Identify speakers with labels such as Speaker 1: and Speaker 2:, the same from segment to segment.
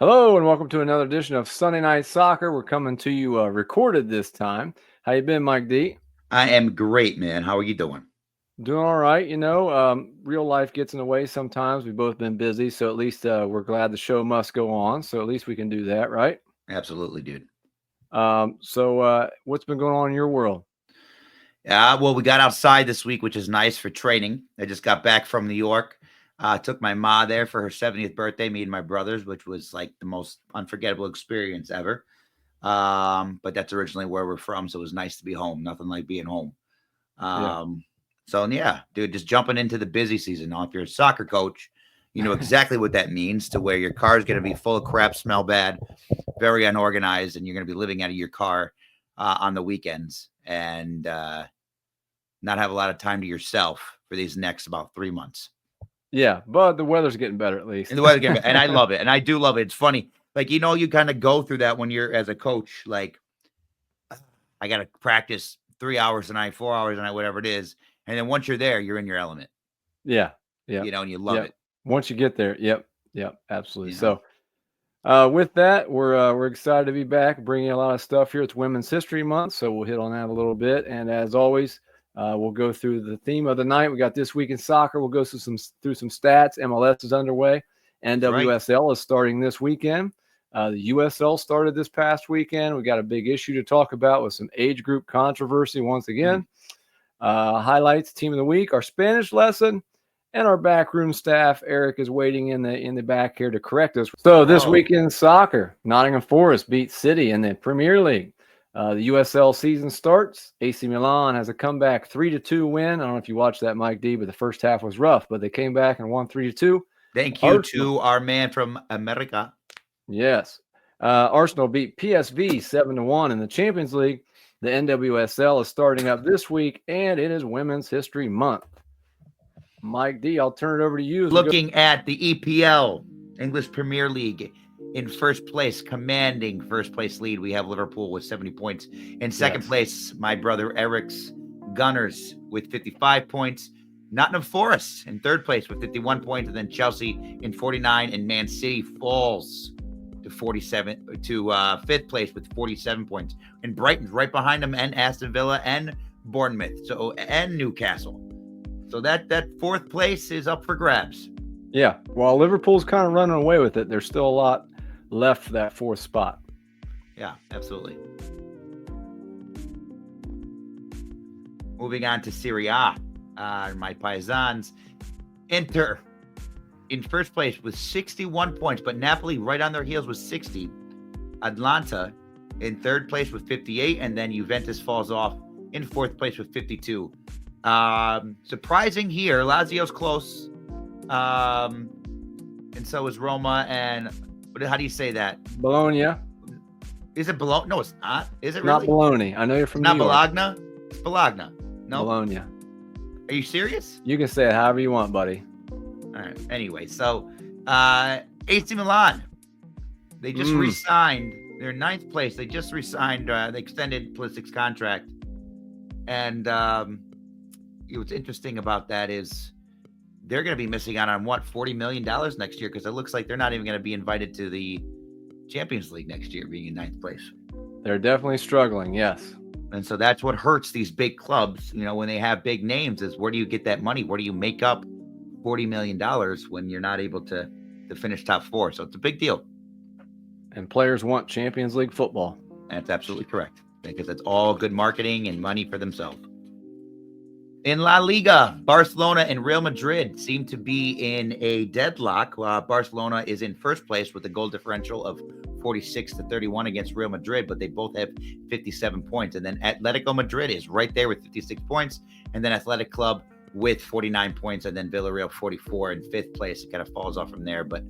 Speaker 1: Hello and welcome to another edition of Sunday Night Soccer. We're coming to you recorded this time. How you been, Mike D?
Speaker 2: I am great, man. How are you doing?
Speaker 1: Doing all right. Real life gets in the way sometimes. We've both been busy, so at least we're glad the show must go on. So at least we can do that, right?
Speaker 2: Absolutely, dude.
Speaker 1: What's been going on in your world?
Speaker 2: Well, we got outside this week, which is nice for training. I just got back from New York. Took my ma there for her 70th birthday, me and my brothers, which was like the most unforgettable experience ever. But that's originally where we're from, so it was nice to be home. Nothing like being home.
Speaker 1: Yeah.
Speaker 2: So yeah, dude, just jumping into the busy season. Now, if you're a soccer coach, you know exactly what that means, to where your car is going to be full of crap, smell bad, very unorganized, and you're going to be living out of your car on the weekends and not have a lot of time to yourself for these next about 3 months.
Speaker 1: Yeah, but the weather's getting better at least.
Speaker 2: And the weather getting better, and I love it, and I do love it. It's funny, like you kind of go through that when you're as a coach. Like, I got to practice 3 hours a night, 4 hours a night, whatever it is, and then once you're there, you're in your element.
Speaker 1: Yeah.
Speaker 2: And you love it.
Speaker 1: Once you get there, yep, absolutely.
Speaker 2: You know?
Speaker 1: So, with that, we're excited to be back, bringing a lot of stuff here. It's Women's History Month, so we'll hit on that a little bit. And as always, we'll go through the theme of the night. We got This Week in Soccer. We'll go through some stats. MLS is underway. NWSL is starting this weekend. The USL started this past weekend. We got a big issue to talk about with some age group controversy once again. Highlights, Team of the Week, our Spanish lesson, and our backroom staff. Eric is waiting in the back here to correct us. So this weekend in soccer, Nottingham Forest beat City in the Premier League. The USL season starts. AC Milan has a comeback 3-2 win. I don't know if you watched that, Mike D, but the first half was rough, but they came back and won 3-2.
Speaker 2: Thank you to our man from America.
Speaker 1: Yes. Arsenal beat PSV 7-1 in the Champions League. The NWSL is starting up this week, and it is Women's History Month. Mike D, I'll turn it over to you.
Speaker 2: Looking at the EPL, English Premier League, in first place, commanding first place lead, we have Liverpool with 70 points. In second place, my brother Eric's Gunners with 55 points. Nottingham Forest in third place with 51 points, and then Chelsea in 49, and Man City falls to fifth place with 47 points. And Brighton's right behind them, and Aston Villa and Bournemouth, and Newcastle. So that fourth place is up for grabs.
Speaker 1: Yeah, while Liverpool's kind of running away with it, there's still a lot left for that fourth spot.
Speaker 2: Yeah, absolutely. Moving on to Serie A, my Paisans. Inter in first place with 61 points, but Napoli right on their heels with 60. Atlanta in third place with 58, and then Juventus falls off in fourth place with 52. Surprising here, Lazio's close, and so is Roma. And how do you say that?
Speaker 1: Bologna.
Speaker 2: Is it Bologna? No, it's not. Is it really?
Speaker 1: Not Bologna. I know you're from
Speaker 2: New York.
Speaker 1: Not
Speaker 2: Bologna? It's Bologna. No?
Speaker 1: Bologna.
Speaker 2: Are you serious?
Speaker 1: You can say it however you want, buddy.
Speaker 2: All right. Anyway, so AC Milan, they just re-signed. They're in ninth place. They just re-signed. They extended Pulisic's contract. And what's interesting about that is they're going to be missing out on $40 million next year, because it looks like they're not even going to be invited to the Champions League next year, being in ninth place.
Speaker 1: They're definitely struggling, yes.
Speaker 2: And so that's what hurts these big clubs, when they have big names, is where do you get that money? Where do you make up $40 million when you're not able to finish top four? So it's a big deal.
Speaker 1: And players want Champions League football.
Speaker 2: That's absolutely correct, because it's all good marketing and money for themselves. In La Liga, Barcelona and Real Madrid seem to be in a deadlock. Barcelona is in first place with a goal differential of 46-31 against Real Madrid, but they both have 57 points. And then Atletico Madrid is right there with 56 points, and then Athletic Club with 49 points, and then Villarreal 44 in fifth place. It kind of falls off from there, but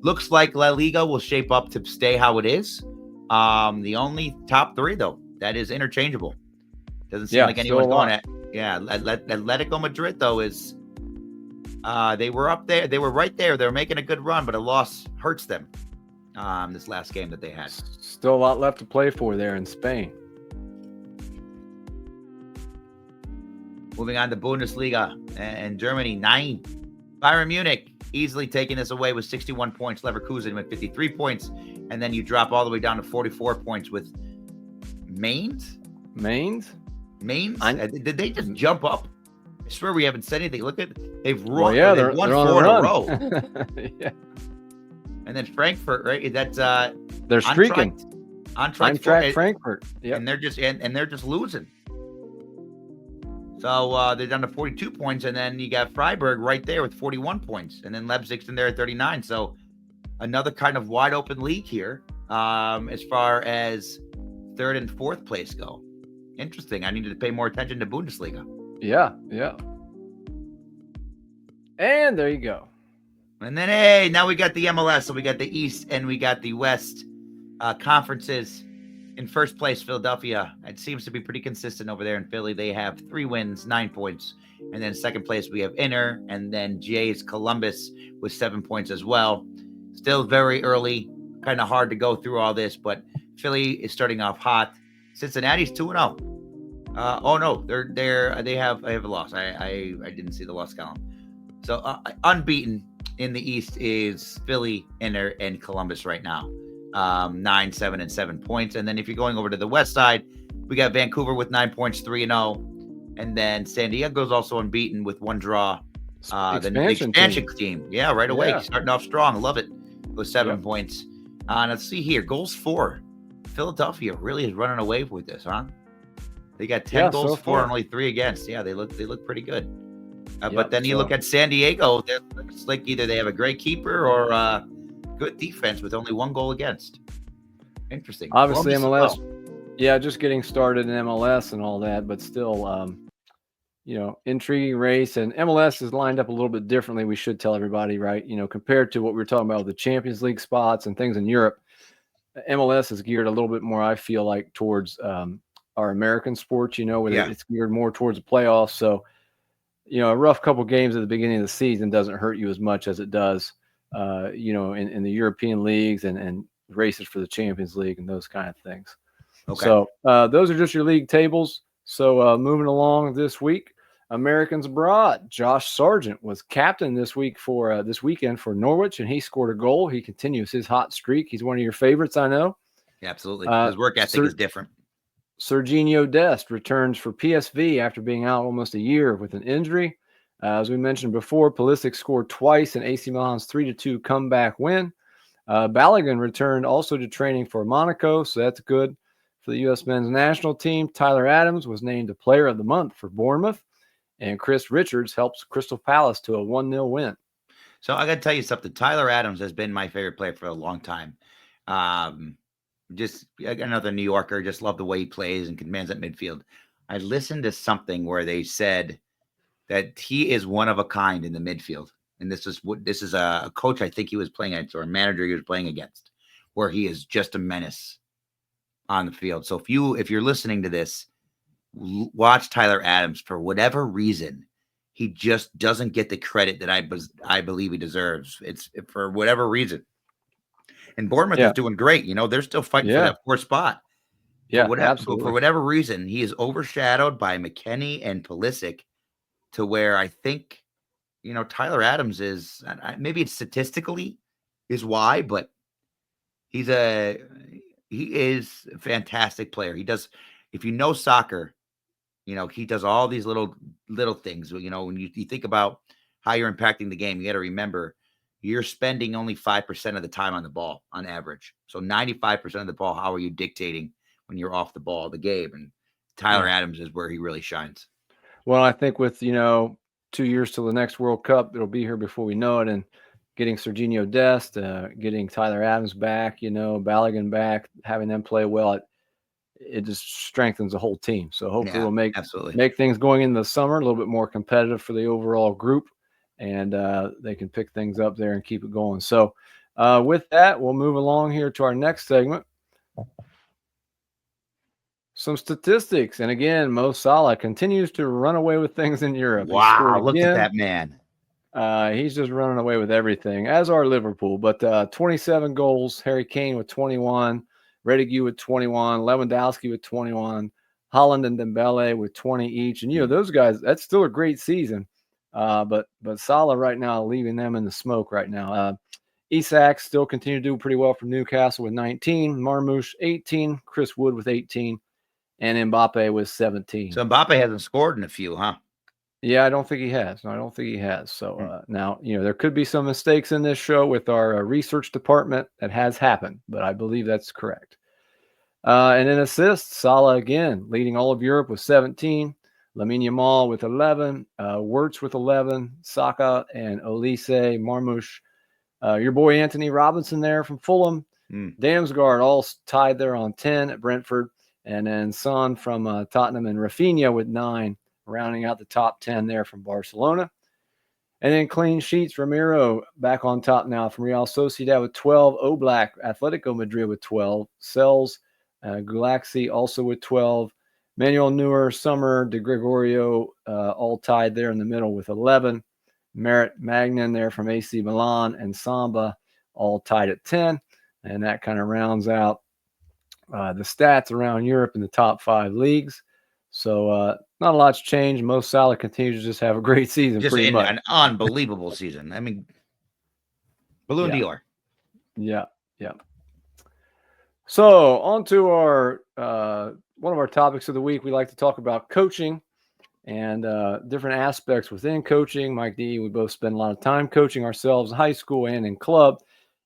Speaker 2: looks like La Liga will shape up to stay how it is. The only top three, though, that is interchangeable. Doesn't seem like anyone's going at. Yeah, Atletico Madrid, though, is they were up there. They were right there. They were making a good run, but a loss hurts them this last game that they had.
Speaker 1: Still a lot left to play for there in Spain.
Speaker 2: Moving on to Bundesliga and Germany, 9 Bayern Munich easily taking this away with 61 points. Leverkusen with 53 points. And then you drop all the way down to 44 points with Mainz?
Speaker 1: Mainz?
Speaker 2: Did they just jump up? I swear we haven't said anything. Look at they've run.
Speaker 1: Well, yeah,
Speaker 2: they've won
Speaker 1: they're on
Speaker 2: 4 in
Speaker 1: a
Speaker 2: a row.
Speaker 1: yeah.
Speaker 2: And then Frankfurt, right? That's
Speaker 1: they're streaking.
Speaker 2: Eintracht
Speaker 1: Frankfurt.
Speaker 2: Yeah. And they're just losing. So they're down to 42 points, and then you got Freiburg right there with 41 points, and then Leipzig's in there at 39. So another kind of wide open league here as far as 3rd and 4th place go. Interesting. I needed to pay more attention to Bundesliga.
Speaker 1: Yeah. And there you go.
Speaker 2: And then, hey, now we got the MLS. So we got the East and we got the West conferences. In first place, Philadelphia. It seems to be pretty consistent over there in Philly. They have 3 wins, 9 points. And then second place, we have Inter. And then Jay's Columbus with 7 points as well. Still very early. Kind of hard to go through all this. But Philly is starting off hot. Cincinnati's 2-0. Oh, no. They have a loss. I didn't see the loss column. So unbeaten in the East is Philly, Inter, and Columbus right now. 9, 7, and 7 points. And then if you're going over to the west side, we got Vancouver with 9 points, 3-0. And then San Diego's also unbeaten with 1 draw. The expansion team. Yeah, right away. Yeah. Starting off strong. Love it. With 7 points. Let's see here. Goals for. Philadelphia really is running away with this, huh? They got 10 goals for and only 3 against. Yeah, they look pretty good. But then you look at San Diego, it's like either they have a great keeper or good defense with only 1 goal against. Interesting.
Speaker 1: Obviously, MLS. Yeah, just getting started in MLS and all that, but still, intriguing race. And MLS is lined up a little bit differently. We should tell everybody, right? Compared to what we were talking about with the Champions League spots and things in Europe, MLS is geared a little bit more, I feel like, towards our American sports, where it's geared more towards the playoffs. So, a rough couple games at the beginning of the season doesn't hurt you as much as it does, in the European leagues and races for the Champions League and those kind of things. Okay. So those are just your league tables. So moving along this week, Americans abroad. Josh Sargent was captain this weekend for Norwich, and he scored a goal. He continues his hot streak. He's one of your favorites, I know.
Speaker 2: Yeah, absolutely. His work ethic is different.
Speaker 1: Serginho Dest returns for PSV after being out almost a year with an injury. As we mentioned before, Pulisic scored twice in AC Milan's 3-2 comeback win. Balogun returned also to training for Monaco, so that's good for the U.S. men's national team. Tyler Adams was named the Player of the Month for Bournemouth, and Chris Richards helps Crystal Palace to a 1-0 win.
Speaker 2: So I got to tell you something. Tyler Adams has been my favorite player for a long time. Just another New Yorker, just love the way he plays and commands that midfield. I listened to something where they said that he is one of a kind in the midfield. And this is a coach I think he was playing against, or a manager he was playing against, where he is just a menace on the field. So if you're listening to this, watch Tyler Adams. For whatever reason, he just doesn't get the credit that I believe he deserves. It's for whatever reason. And Bournemouth is doing great. They're still fighting for that 4th spot.
Speaker 1: Yeah, absolutely.
Speaker 2: For whatever reason, he is overshadowed by McKennie and Pulisic to where I think, Tyler Adams is, maybe it's statistically is why, but he is a fantastic player. He does, if you know soccer, he does all these little things. When you think about how you're impacting the game, you got to remember you're spending only 5% of the time on the ball on average. So 95% of the ball, how are you dictating when you're off the ball, the game? And Tyler Adams is where he really shines.
Speaker 1: Well, I think with, 2 years till the next World Cup, it'll be here before we know it. And getting Serginho Dest, getting Tyler Adams back, Balogun back, having them play well, it just strengthens the whole team. So hopefully we'll make things going into the summer a little bit more competitive for the overall group. And they can pick things up there and keep it going. So with that, we'll move along here to our next segment. Some statistics. And again, Mo Salah continues to run away with things in Europe.
Speaker 2: Wow, look at that man.
Speaker 1: He's just running away with everything, as are Liverpool. But 27 goals, Harry Kane with 21, Redigue with 21, Lewandowski with 21, Haaland and Dembele with 20 each. And, those guys, that's still a great season. But Salah right now leaving them in the smoke right now. Isak still continue to do pretty well for Newcastle with 19, Marmoush 18, Chris Wood with 18, and Mbappe with 17.
Speaker 2: So Mbappe hasn't scored in a few, huh?
Speaker 1: Yeah, I don't think he has. No, I don't think he has. So now, there could be some mistakes in this show with our research department. That has happened, but I believe that's correct. And in assists, Salah again leading all of Europe with 17, Lamine Yamal with 11, Wirtz with 11, Saka and Olise, Marmoush, your boy Anthony Robinson there from Fulham, Damsgaard all tied there on 10 at Brentford, and then Son from Tottenham and Rafinha with 9, rounding out the top 10 there from Barcelona. And then clean sheets, Ramiro back on top now from Real Sociedad with 12, Oblak, Atletico Madrid with 12, Sells, Gulaxi also with 12, Manuel Neuer, Summer, De Gregorio all tied there in the middle with 11, Merritt Magnan there from AC Milan, and Samba all tied at 10. And that kind of rounds out the stats around Europe in the top 5 leagues. So not a lot's changed. Mo Salah continues to just have a great season,
Speaker 2: Just
Speaker 1: pretty much.
Speaker 2: An unbelievable season. I mean, Balloon Dior.
Speaker 1: Yeah. So on to our one of our topics of the week. We like to talk about coaching and different aspects within coaching. Mike D, we both spend a lot of time coaching ourselves in high school and in club.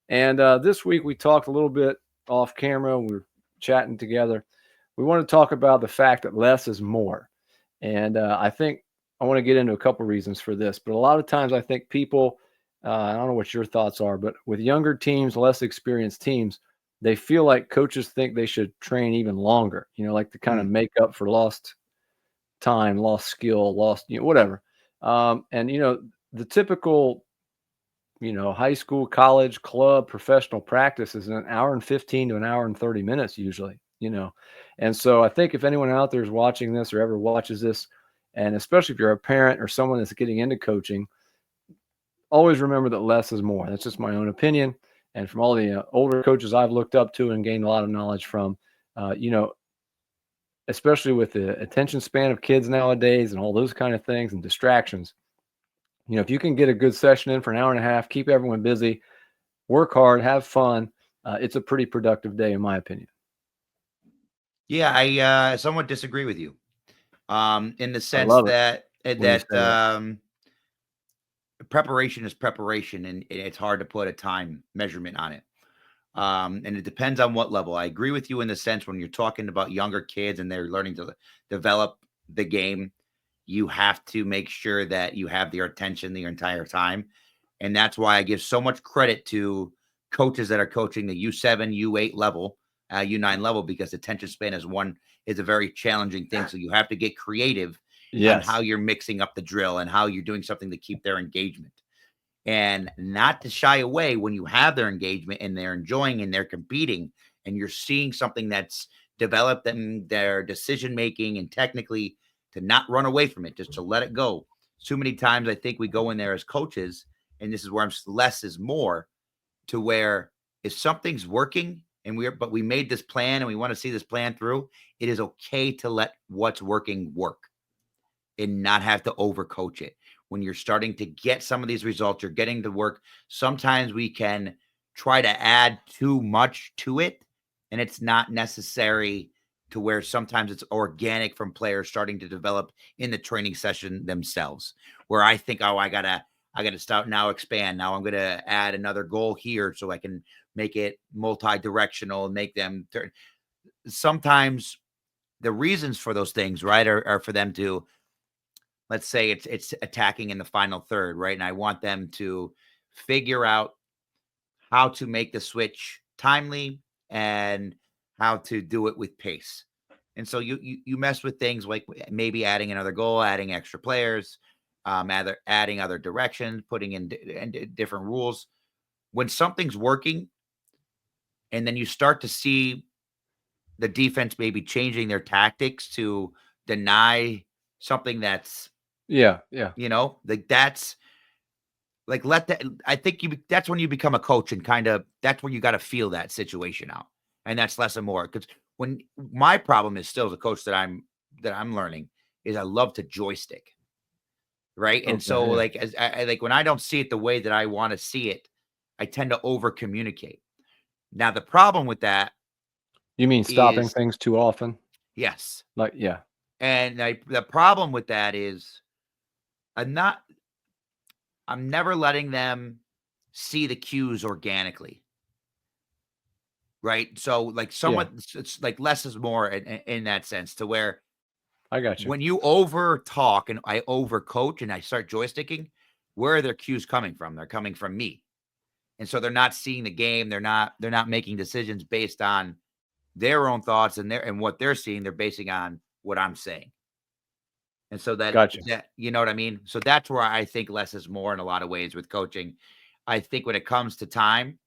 Speaker 1: And this week we talked a little bit off camera. We were chatting together. We want to talk about the fact that less is more. And I think I want to get into a couple reasons for this. But a lot of times I think people, I don't know what your thoughts are, but with younger teams, less experienced teams, they feel like coaches think they should train even longer, like to kind of make up for lost time, lost skill, lost, whatever. And, the typical, high school, college, club, professional practice is an hour and 15 to an hour and 30 minutes usually, And so I think if anyone out there is watching this or ever watches this, and especially if you're a parent or someone that's getting into coaching, always remember that less is more. That's just my own opinion. And from all the older coaches I've looked up to and gained a lot of knowledge from, especially with the attention span of kids nowadays and all those kind of things and distractions, if you can get a good session in for an hour and a half, keep everyone busy, work hard, have fun, it's a pretty productive day, in my opinion.
Speaker 2: Yeah, I somewhat disagree with you. In the sense that preparation is preparation, and it's hard to put a time measurement on it. And it depends on what level. I agree with you in the sense when you're talking about younger kids and they're learning to develop the game, you have to make sure that you have their attention the entire time. And that's why I give so much credit to coaches that are coaching the U7, U8 level, U9 level, because attention span is a very challenging thing. So you have to get creative on how you're mixing up the drill and how you're doing something to keep their engagement. And not to shy away when you have their engagement and they're enjoying and they're competing and you're seeing something that's developed in their decision making and technically, to not run away from it, just to let it go. Too many times I think we go in there as coaches, and this is where less is more, to where if something's working and we made this plan and we want to see this plan through, it is okay to let what's working work and not have to overcoach it. When you're starting to get some of these results, you're getting to work. Sometimes we can try to add too much to it, and it's not necessary, to where sometimes it's organic from players starting to develop in the training session themselves, where I think, oh, I gotta start now, expand. Now I'm going to add another goal here so I can make it multi-directional and make them turn. Sometimes the reasons for those things, right, are for them to, let's say it's attacking in the final third, right? And I want them to figure out how to make the switch timely and how to do it with pace. And so you mess with things like maybe adding another goal, adding extra players, adding other directions, putting in different rules. When something's working, and then you start to see the defense maybe changing their tactics to deny something that's like that's like I think that's when you become a coach, and kind of that's when you got to feel that situation out, and that's less and more. Because when my problem is still as a coach that I'm learning is I love to joystick. right? And
Speaker 1: Okay,
Speaker 2: so
Speaker 1: yeah.
Speaker 2: like as I like when I don't see it the way that I want to see it, I tend to over communicate. Now the problem with that
Speaker 1: You mean stopping
Speaker 2: is
Speaker 1: things too often?
Speaker 2: yes.
Speaker 1: Like, yeah,
Speaker 2: And the problem with that is I'm not I'm never letting them see the cues organically. Right. So like
Speaker 1: yeah,
Speaker 2: somewhat it's like less is more in that sense to where
Speaker 1: I got you.
Speaker 2: when you over talk and I over coach and I start joysticking, where are their cues coming from? They're coming from me. And so they're not seeing the game. They're not making decisions based on their own thoughts and what they're seeing. They're basing on what I'm saying. And so
Speaker 1: Gotcha.
Speaker 2: that you know what I mean? So that's where I think less is more in a lot of ways with coaching. I think when it comes to time,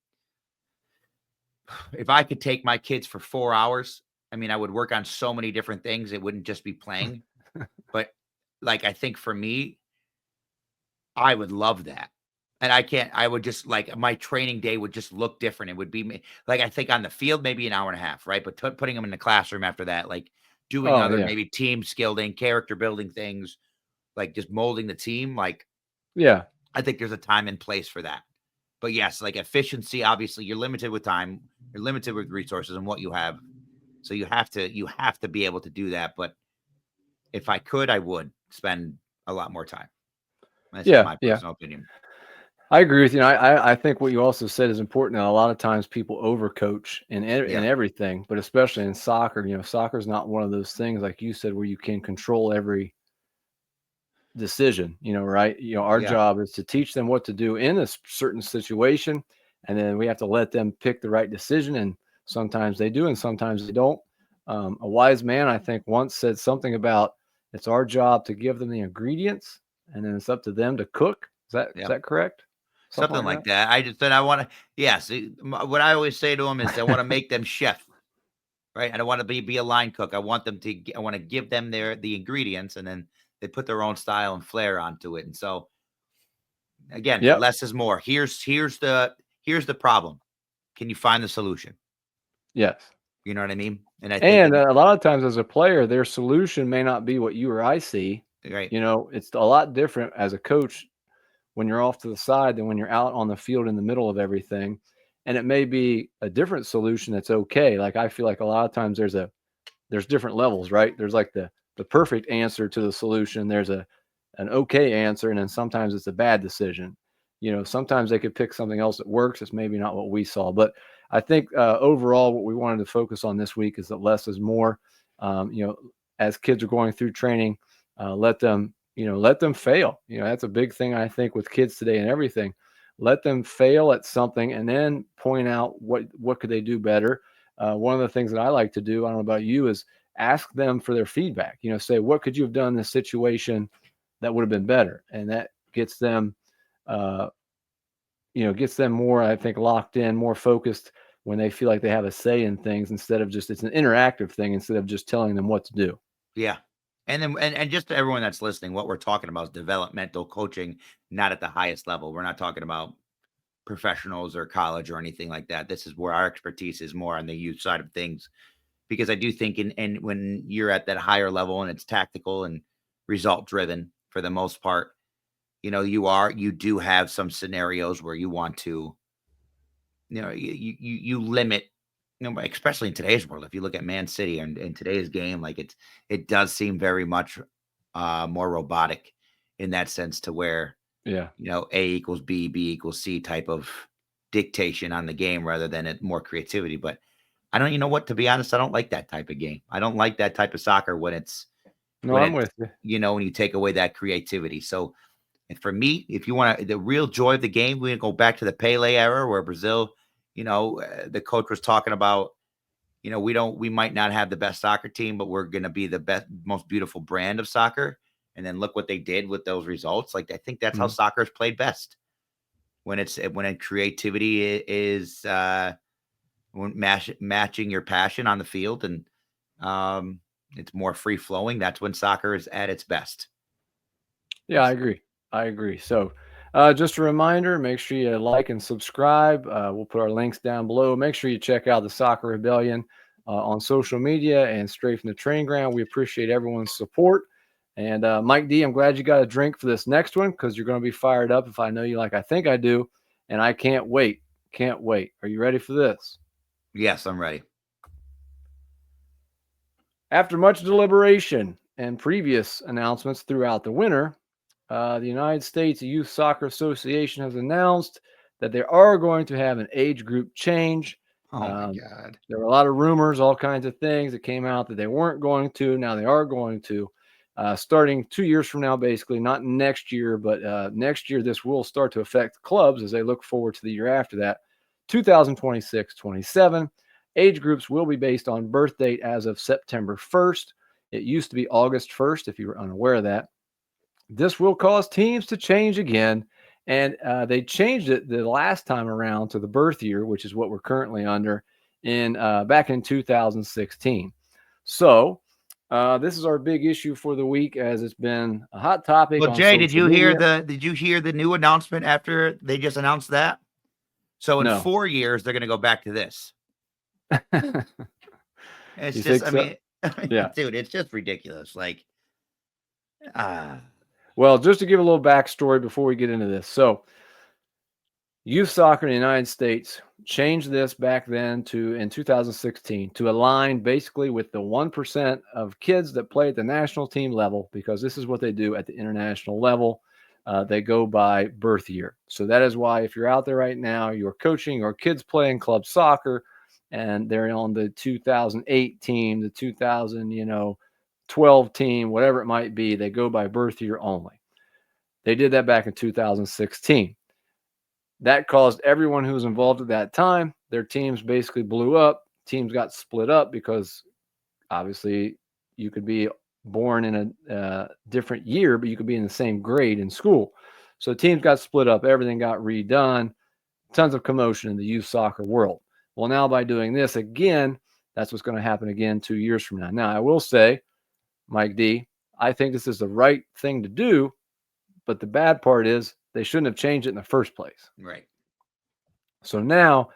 Speaker 2: if I could take my kids for 4 hours, I mean, I would work on so many different things. It wouldn't just be playing. But like I think for me, I would love that. And I would just like my training day would just look different. It would be like I think on the field, maybe an hour and a half, right? But putting them in the classroom after that, like doing
Speaker 1: Oh,
Speaker 2: other
Speaker 1: yeah.
Speaker 2: maybe team skilling, character building things, like just molding the team. Like
Speaker 1: Yeah.
Speaker 2: I think there's a time and place for that. But yes, like efficiency, obviously you're limited with time, you're limited with resources and what you have. So you have to be able to do that. But if I could, I would spend a lot more time. That's just
Speaker 1: Yeah,
Speaker 2: my
Speaker 1: yeah.
Speaker 2: personal opinion.
Speaker 1: I agree with you. And I think what you also said is important. And a lot of times people overcoach in
Speaker 2: Yeah.
Speaker 1: everything, but especially in soccer. Soccer is not one of those things like you said where you can control every decision. Right? Our
Speaker 2: Yeah.
Speaker 1: job is to teach them what to do in a certain situation, and then we have to let them pick the right decision. And sometimes they do, and sometimes they don't. A wise man, I think, once said something about it's our job to give them the ingredients, and then it's up to them to cook. Is
Speaker 2: Yeah.
Speaker 1: that correct? Something
Speaker 2: Something
Speaker 1: like
Speaker 2: like
Speaker 1: that.
Speaker 2: that. I just said I want to. Yes. What I always say to them is I want to make them chef. Right. I don't want to be a line cook. I want them to. I want to give them the ingredients, and then they put their own style and flair onto it. And so again,
Speaker 1: Yep.
Speaker 2: less is more. Here's the problem. Can you find the solution?
Speaker 1: Yes.
Speaker 2: You know what I mean? And I think
Speaker 1: And a lot of times as a player, their solution may not be what you or I see.
Speaker 2: right.
Speaker 1: It's a lot different as a coach when you're off to the side than when you're out on the field in the middle of everything. And it may be a different solution that's okay. Like I feel like a lot of times there's different levels, right? There's like the perfect answer to the solution. There's an okay answer, and then sometimes it's a bad decision. Sometimes they could pick something else that works. It's maybe not what we saw, but I think overall, what we wanted to focus on this week is that less is more. As kids are going through training, let them fail. That's a big thing I think with kids today and everything. Let them fail at something, and then point out what could they do better. One of the things that I like to do, I don't know about you, is ask them for their feedback. Say, what could you have done in this situation that would have been better? And that gets them, uh, more, I think, locked in, more focused when they feel like they have a say in things instead of just, it's an interactive thing instead of just telling them what to do.
Speaker 2: Yeah. And then and just to everyone that's listening, what we're talking about is developmental coaching, not at the highest level. We're not talking about professionals or college or anything like that. This is where our expertise is more on the youth side of things. Because I do think and when you're at that higher level and it's tactical and result driven for the most part, you do have some scenarios where you want to, you limit, especially in today's world. If you look at Man City and in today's game, like it does seem very much more robotic in that sense to where,
Speaker 1: Yeah.
Speaker 2: A equals B, B equals C type of dictation on the game rather than it more creativity. But I don't, to be honest, I don't like that type of game. I don't like that type of soccer when it's,
Speaker 1: No, I'm with you.
Speaker 2: when you take away that creativity. So and for me, if you want the real joy of the game, we go back to the Pele era where Brazil, the coach was talking about, we might not have the best soccer team, but we're going to be the best, most beautiful brand of soccer. And then look what they did with those results. Like, I think that's how
Speaker 1: Mhm.
Speaker 2: soccer is played best when creativity is, when matching your passion on the field and, it's more free flowing. That's when soccer is at its best.
Speaker 1: Yeah, I agree. I agree. So, just a reminder, make sure you like and subscribe. We'll put our links down below. Make sure you check out the Soccer Rebellion on social media and straight from the training ground. We appreciate everyone's support. And Mike D, I'm glad you got a drink for this next one because you're going to be fired up if I know you like I think I do. And I can't wait. Can't wait. Are you ready for this?
Speaker 2: Yes, I'm ready.
Speaker 1: After much deliberation and previous announcements throughout the winter, the United States Youth Soccer Association has announced that they are going to have an age group change.
Speaker 2: Oh, my God.
Speaker 1: There were a lot of rumors, all kinds of things that came out that they weren't going to. Now they are going to. Starting 2 years from now, basically, not next year, but next year, this will start to affect clubs as they look forward to the year after that, 2026-27. Age groups will be based on birth date as of September 1st. It used to be August 1st, if you were unaware of that. This will cause teams to change again, and they changed it the last time around to the birth year, which is what we're currently under, back in 2016. So this is our big issue for the week, as it's been a hot topic.
Speaker 2: Well,
Speaker 1: on
Speaker 2: Jay, did you
Speaker 1: media.
Speaker 2: hear the new announcement after they just announced that? So in
Speaker 1: No.
Speaker 2: 4 years, they're going to go back to this. It's
Speaker 1: You
Speaker 2: just,
Speaker 1: think so? Yeah.
Speaker 2: Dude, it's just ridiculous. Like,
Speaker 1: Well, just to give a little backstory before we get into this. So youth soccer in the United States changed this back then in 2016 to align basically with the 1% of kids that play at the national team level, because this is what they do at the international level. They go by birth year. So that is why if you're out there right now, you're coaching or kids playing club soccer and they're on the 2008 team, the 2012 team, whatever it might be, they go by birth year only. They did that back in 2016. That caused everyone who was involved at that time, their teams basically blew up. Teams got split up because obviously you could be born in a different year, but you could be in the same grade in school. So teams got split up. Everything got redone. Tons of commotion in the youth soccer world. Well, now by doing this again, that's what's going to happen again 2 years from now. Now, I will say, Mike D, I think this is the right thing to do, but the bad part is they shouldn't have changed it in the first place.
Speaker 2: right.
Speaker 1: So now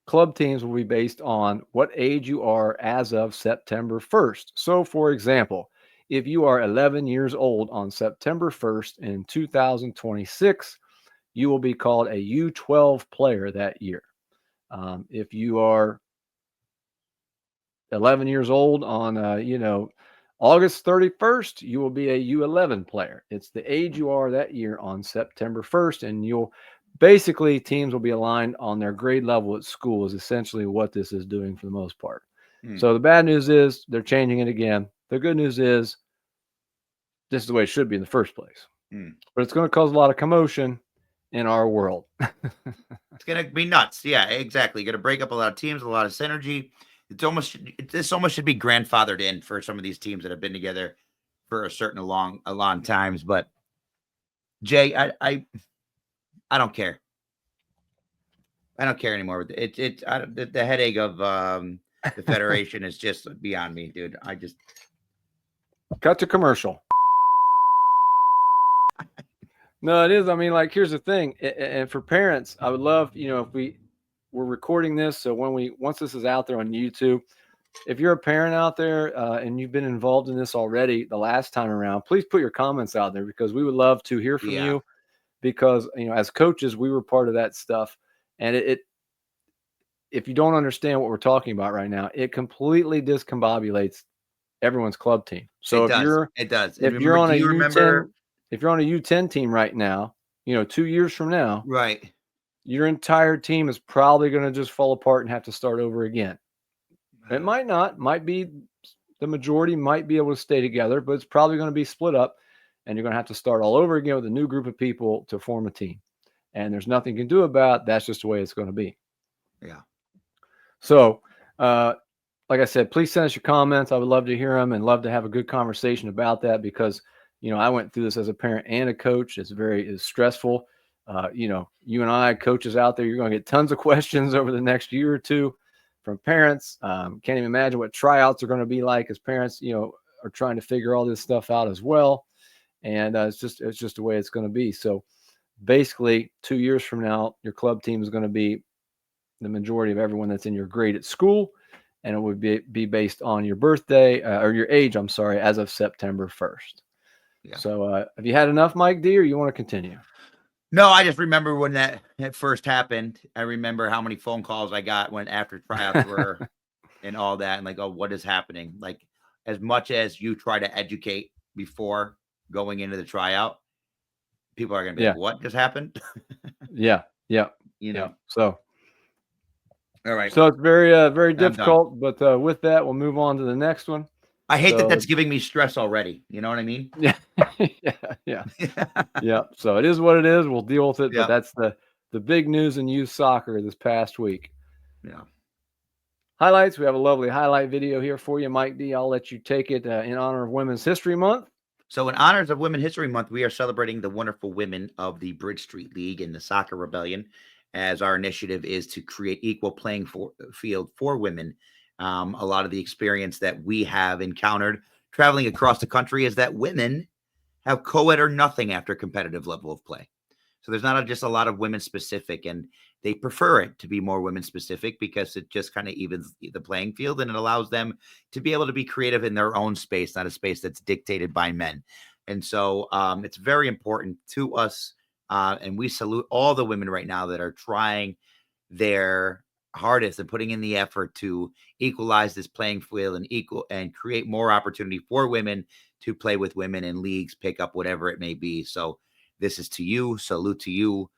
Speaker 1: club teams will be based on what age you are as of September 1st. So, for example, if you are 11 years old on September 1st in 2026, you will be called a U12 player that year. If you are 11 years old on, August 31st, you will be a U11 player. It's the age you are that year on September 1st, and you'll basically teams will be aligned on their grade level at school is essentially what this is doing for the most part. So the bad news is they're changing it again. The good news is this is the way it should be in the first place. But it's going to cause a lot of commotion in our world.
Speaker 2: It's going to be nuts. Yeah, exactly. Going to break up a lot of teams, a lot of synergy. This almost should be grandfathered in for some of these teams that have been together for a long times. But Jay, I don't care. I don't care anymore. The headache of the Federation is just beyond me, dude. I just
Speaker 1: cut to commercial. No, it is. I mean, like, here's the thing. And for parents, I would love, if we're recording this. So once this is out there on YouTube, if you're a parent out there and you've been involved in this already the last time around, please put your comments out there because we would love to hear from you. Because, as coaches, we were part of that stuff. And if you don't understand what we're talking about right now, it completely discombobulates everyone's club team. So if you're on a U10 team right now, 2 years from now,
Speaker 2: right,
Speaker 1: your entire team is probably going to just fall apart and have to start over again. It might not, might be the majority might be able to stay together, but it's probably going to be split up and you're going to have to start all over again with a new group of people to form a team. And there's nothing you can do about it. That's just the way it's going to be.
Speaker 2: Yeah.
Speaker 1: So, like I said, please send us your comments. I would love to hear them and love to have a good conversation about that because, I went through this as a parent and a coach. It's stressful. You and I, coaches out there, you're going to get tons of questions over the next year or two from parents. Can't even imagine what tryouts are going to be like as parents, are trying to figure all this stuff out as well. And it's just the way it's going to be. So basically 2 years from now, your club team is going to be the majority of everyone that's in your grade at school. And it would be based on your birthday or your age, as of September 1st.
Speaker 2: Yeah.
Speaker 1: So have you had enough, Mike D, or you want to continue?
Speaker 2: No, I just remember when that first happened. I remember how many phone calls I got when after tryouts were and all that, and like, oh, what is happening? Like, as much as you try to educate before going into the tryout, people are going to be
Speaker 1: Yeah.
Speaker 2: like, what just happened?
Speaker 1: Yeah.
Speaker 2: You know.
Speaker 1: So,
Speaker 2: All right.
Speaker 1: so it's very, very
Speaker 2: I'm done.
Speaker 1: difficult. But with that, we'll move on to the next one.
Speaker 2: I hate that
Speaker 1: So-
Speaker 2: that's giving me stress already. You know what I mean?
Speaker 1: Yeah. Yeah. So it is what it is. We'll deal with it.
Speaker 2: Yeah.
Speaker 1: But that's the big news in youth soccer this past week.
Speaker 2: Yeah.
Speaker 1: Highlights. We have a lovely highlight video here for you, Mike D. I'll let you take it in honor of Women's History Month.
Speaker 2: So, in honors of Women's History Month, we are celebrating the wonderful women of the Bridge Street League and the Soccer Rebellion, as our initiative is to create equal playing field for women. A lot of the experience that we have encountered traveling across the country is that women have co-ed or nothing after competitive level of play. So there's not just a lot of women specific, and they prefer it to be more women specific because it just kind of evens the playing field and it allows them to be able to be creative in their own space, not a space that's dictated by men. And so it's very important to us. And we salute all the women right now that are trying their hardest and putting in the effort to equalize this playing field and create more opportunity for women to play with women in leagues, pick up whatever it may be. So this is to you. Salute to you.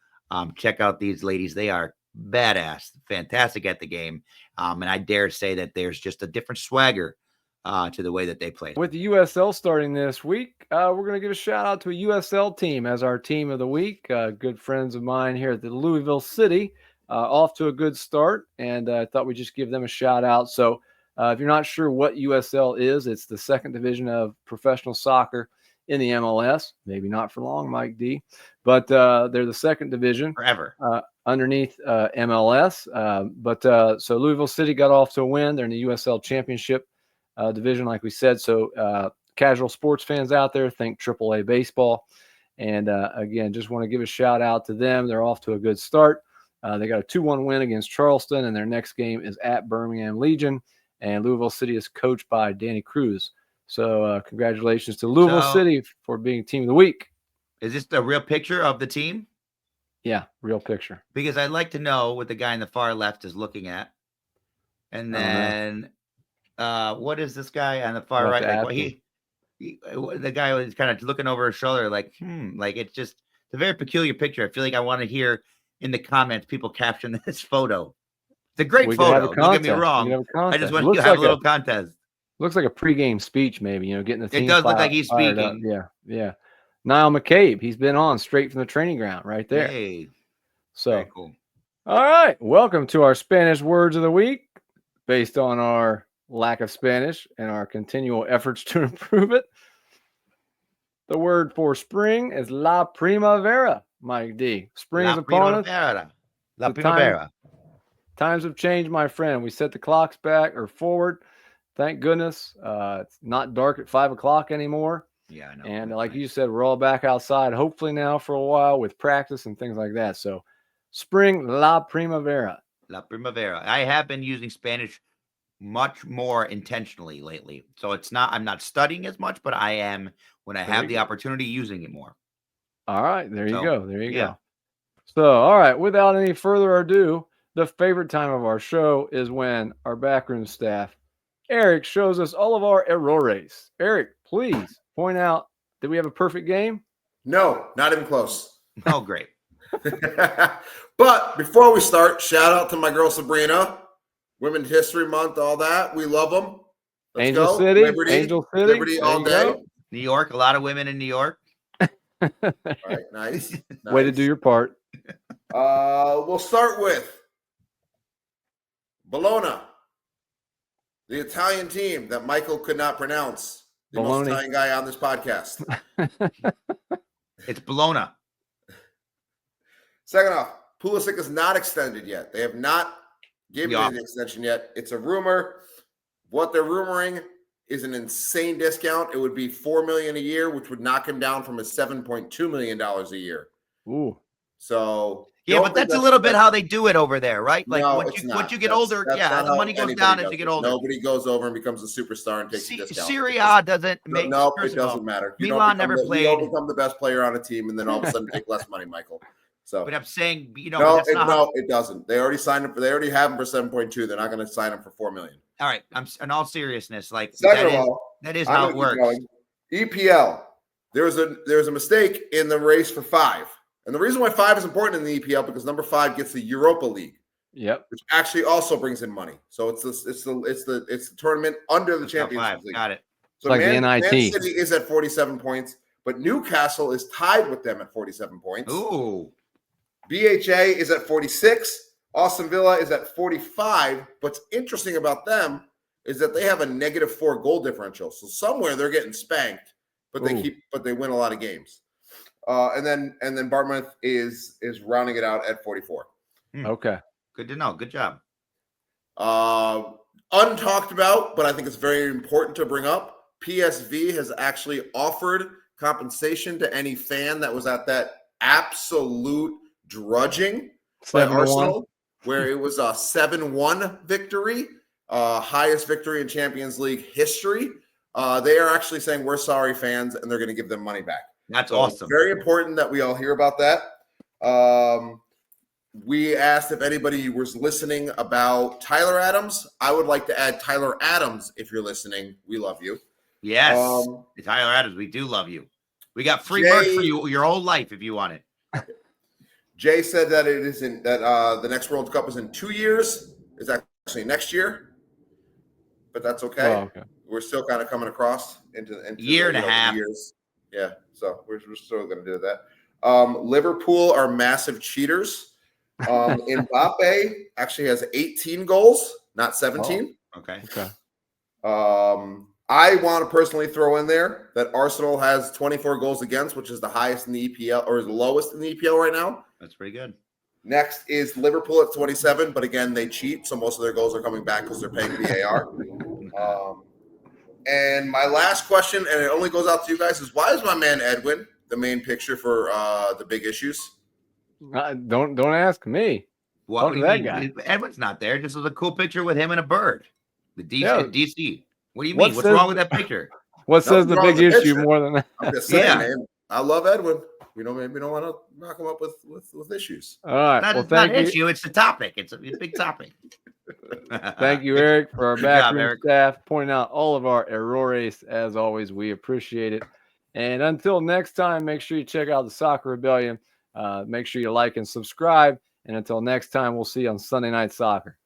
Speaker 2: Check out these ladies. They are badass, fantastic at the game. And I dare say that there's just a different swagger to the way that they play.
Speaker 1: With the USL starting this week, we're going to give a shout out to a USL team as our team of the week. Good friends of mine here at the Louisville City, off to a good start. And I thought we'd just give them a shout out. So if you're not sure what USL is, it's the second division of professional soccer in the MLS. Maybe not for long, Mike D, but they're the second division
Speaker 2: Forever.
Speaker 1: underneath MLS. So Louisville City got off to a win. They're in the USL Championship division, like we said. So casual sports fans out there, think AAA baseball. And again, just want to give a shout out to them. They're off to a good start. They got a 2-1 win against Charleston, and their next game is at Birmingham Legion. And Louisville City is coached by Danny Cruz. So congratulations to Louisville City for being team of the week.
Speaker 2: Is this the real picture of the team?
Speaker 1: Yeah, real picture.
Speaker 2: Because I'd like to know what the guy in the far left is looking at. And then what is this guy on the far right? Like, what the guy was kind of looking over his shoulder, like, like it's a very peculiar picture. I feel like I want to hear in the comments people caption this photo. It's a great photo. Don't get me wrong. I just want to have a little contest.
Speaker 1: Looks like a pregame speech, maybe, getting the team.
Speaker 2: It does look like he's speaking.
Speaker 1: Yeah. Niall McCabe, he's been on straight from the training ground right there.
Speaker 2: Hey.
Speaker 1: So,
Speaker 2: very cool.
Speaker 1: All right. Welcome to our Spanish words of the week, based on our lack of Spanish and our continual efforts to improve it. The word for spring is la primavera, Mike D. Spring is upon us.
Speaker 2: La primavera.
Speaker 1: Times have changed, my friend. We set the clocks back or forward. Thank goodness. It's not dark at 5 o'clock anymore.
Speaker 2: Yeah, I know.
Speaker 1: And like you said, we're all back outside, hopefully now for a while with practice and things like that. So spring, la primavera.
Speaker 2: La primavera. I have been using Spanish much more intentionally lately. So I'm not studying as much, but I am, when I have the opportunity, using it more.
Speaker 1: All right. There you go. There you go. So, all right. Without any further ado, the favorite time of our show is when our backroom staff, Eric, shows us all of our errores. Eric, please point out, did we have a perfect game?
Speaker 3: No, not even close.
Speaker 2: Oh, great.
Speaker 3: But before we start, shout out to my girl Sabrina. Women's History Month, all that. We love them. Let's
Speaker 1: Angel
Speaker 3: go.
Speaker 1: City.
Speaker 3: Liberty.
Speaker 1: Angel City.
Speaker 3: Liberty all day.
Speaker 2: New York, a lot of women in New York.
Speaker 3: All right, nice.
Speaker 1: Way to do your part.
Speaker 3: We'll start with Bologna, the Italian team that Michael could not pronounce. The most Italian guy on this podcast.
Speaker 2: It's Bologna.
Speaker 3: Second off, Pulisic is not extended yet. They have not given an extension yet. It's a rumor. What they're rumoring is an insane discount. It would be $4 million a year, which would knock him down from his $7.2 million a year.
Speaker 1: Ooh.
Speaker 3: So
Speaker 2: Yeah, but that's a little bit how they do it over there, right? Like
Speaker 3: no,
Speaker 2: once you get older, yeah, the money goes down as you get older.
Speaker 3: Nobody goes over and becomes a superstar and takes a discount.
Speaker 2: Serie A doesn't make.
Speaker 3: No, it doesn't matter.
Speaker 2: Milan never played.
Speaker 3: You don't become the best player on a team and then all of a sudden take less money, Michael. So,
Speaker 2: but I'm saying,
Speaker 3: it doesn't. They already signed him. They already have him for 7.2. They're not going to sign him for $4 million.
Speaker 2: All right. In all seriousness, like
Speaker 3: that
Speaker 2: is how it works.
Speaker 3: EPL. There's a mistake in the race for 5. And the reason why 5 is important in the EPL because number 5 gets the Europa League.
Speaker 1: Yep.
Speaker 3: Which actually also brings in money. So it's the tournament under the Champions League.
Speaker 2: Got it.
Speaker 3: So
Speaker 1: like
Speaker 3: Man
Speaker 1: the NIT.
Speaker 3: City is at 47 points, but Newcastle is tied with them at 47 points.
Speaker 2: Ooh.
Speaker 3: BHA is at 46. Austin Villa is at 45. What's interesting about them is that they have a -4 goal differential. So somewhere they're getting spanked, but they win a lot of games. And then Bournemouth is rounding it out at 44.
Speaker 1: Okay.
Speaker 2: Good to know. Good job.
Speaker 3: Untalked about, but I think it's very important to bring up. PSV has actually offered compensation to any fan that was at that absolute drudging by Arsenal, where it was a 7-1 victory, highest victory in Champions League history. They are actually saying, we're sorry, fans, and they're going to give them money back.
Speaker 2: That's awesome.
Speaker 3: Very important that we all hear about that. We asked if anybody was listening about Tyler Adams. I would like to add Tyler Adams. If you're listening, we love you.
Speaker 2: Yes. Tyler Adams, we do love you. We got free merch for you your whole life if you want it.
Speaker 3: Jay said that it isn't that the next World Cup is in 2 years. It's actually next year, but that's okay.
Speaker 1: Oh, okay.
Speaker 3: We're still kind of coming across into
Speaker 2: year and a half
Speaker 3: years. Yeah, so we're still going to do that. Liverpool are massive cheaters. Mbappe actually has 18 goals, not 17.
Speaker 2: Oh, okay.
Speaker 3: I want to personally throw in there that Arsenal has 24 goals against, which is the highest in the EPL or the lowest in the EPL right now.
Speaker 2: That's pretty good.
Speaker 3: Next is Liverpool at 27, but again, they cheat, so most of their goals are coming back because they're paying VAR. And my last question, and it only goes out to you guys, is why is my man Edwin the main picture for the big issues?
Speaker 1: Don't ask me.
Speaker 2: What that guy? Edwin's not there. This is a cool picture with him and a bird. The DC. What do you mean? What's wrong with that picture?
Speaker 1: What says the big issue more than that?
Speaker 3: I'm just saying, man. I love Edwin. Maybe we don't want to knock him up with issues.
Speaker 1: All right.
Speaker 2: It's not an issue. It's the topic. It's a big topic.
Speaker 1: Thank you, Eric, for our backroom staff pointing out all of our errores. As always, we appreciate it. And until next time, make sure you check out the Soccer Rebellion. Make sure you like and subscribe. And until next time, we'll see you on Sunday Night Soccer.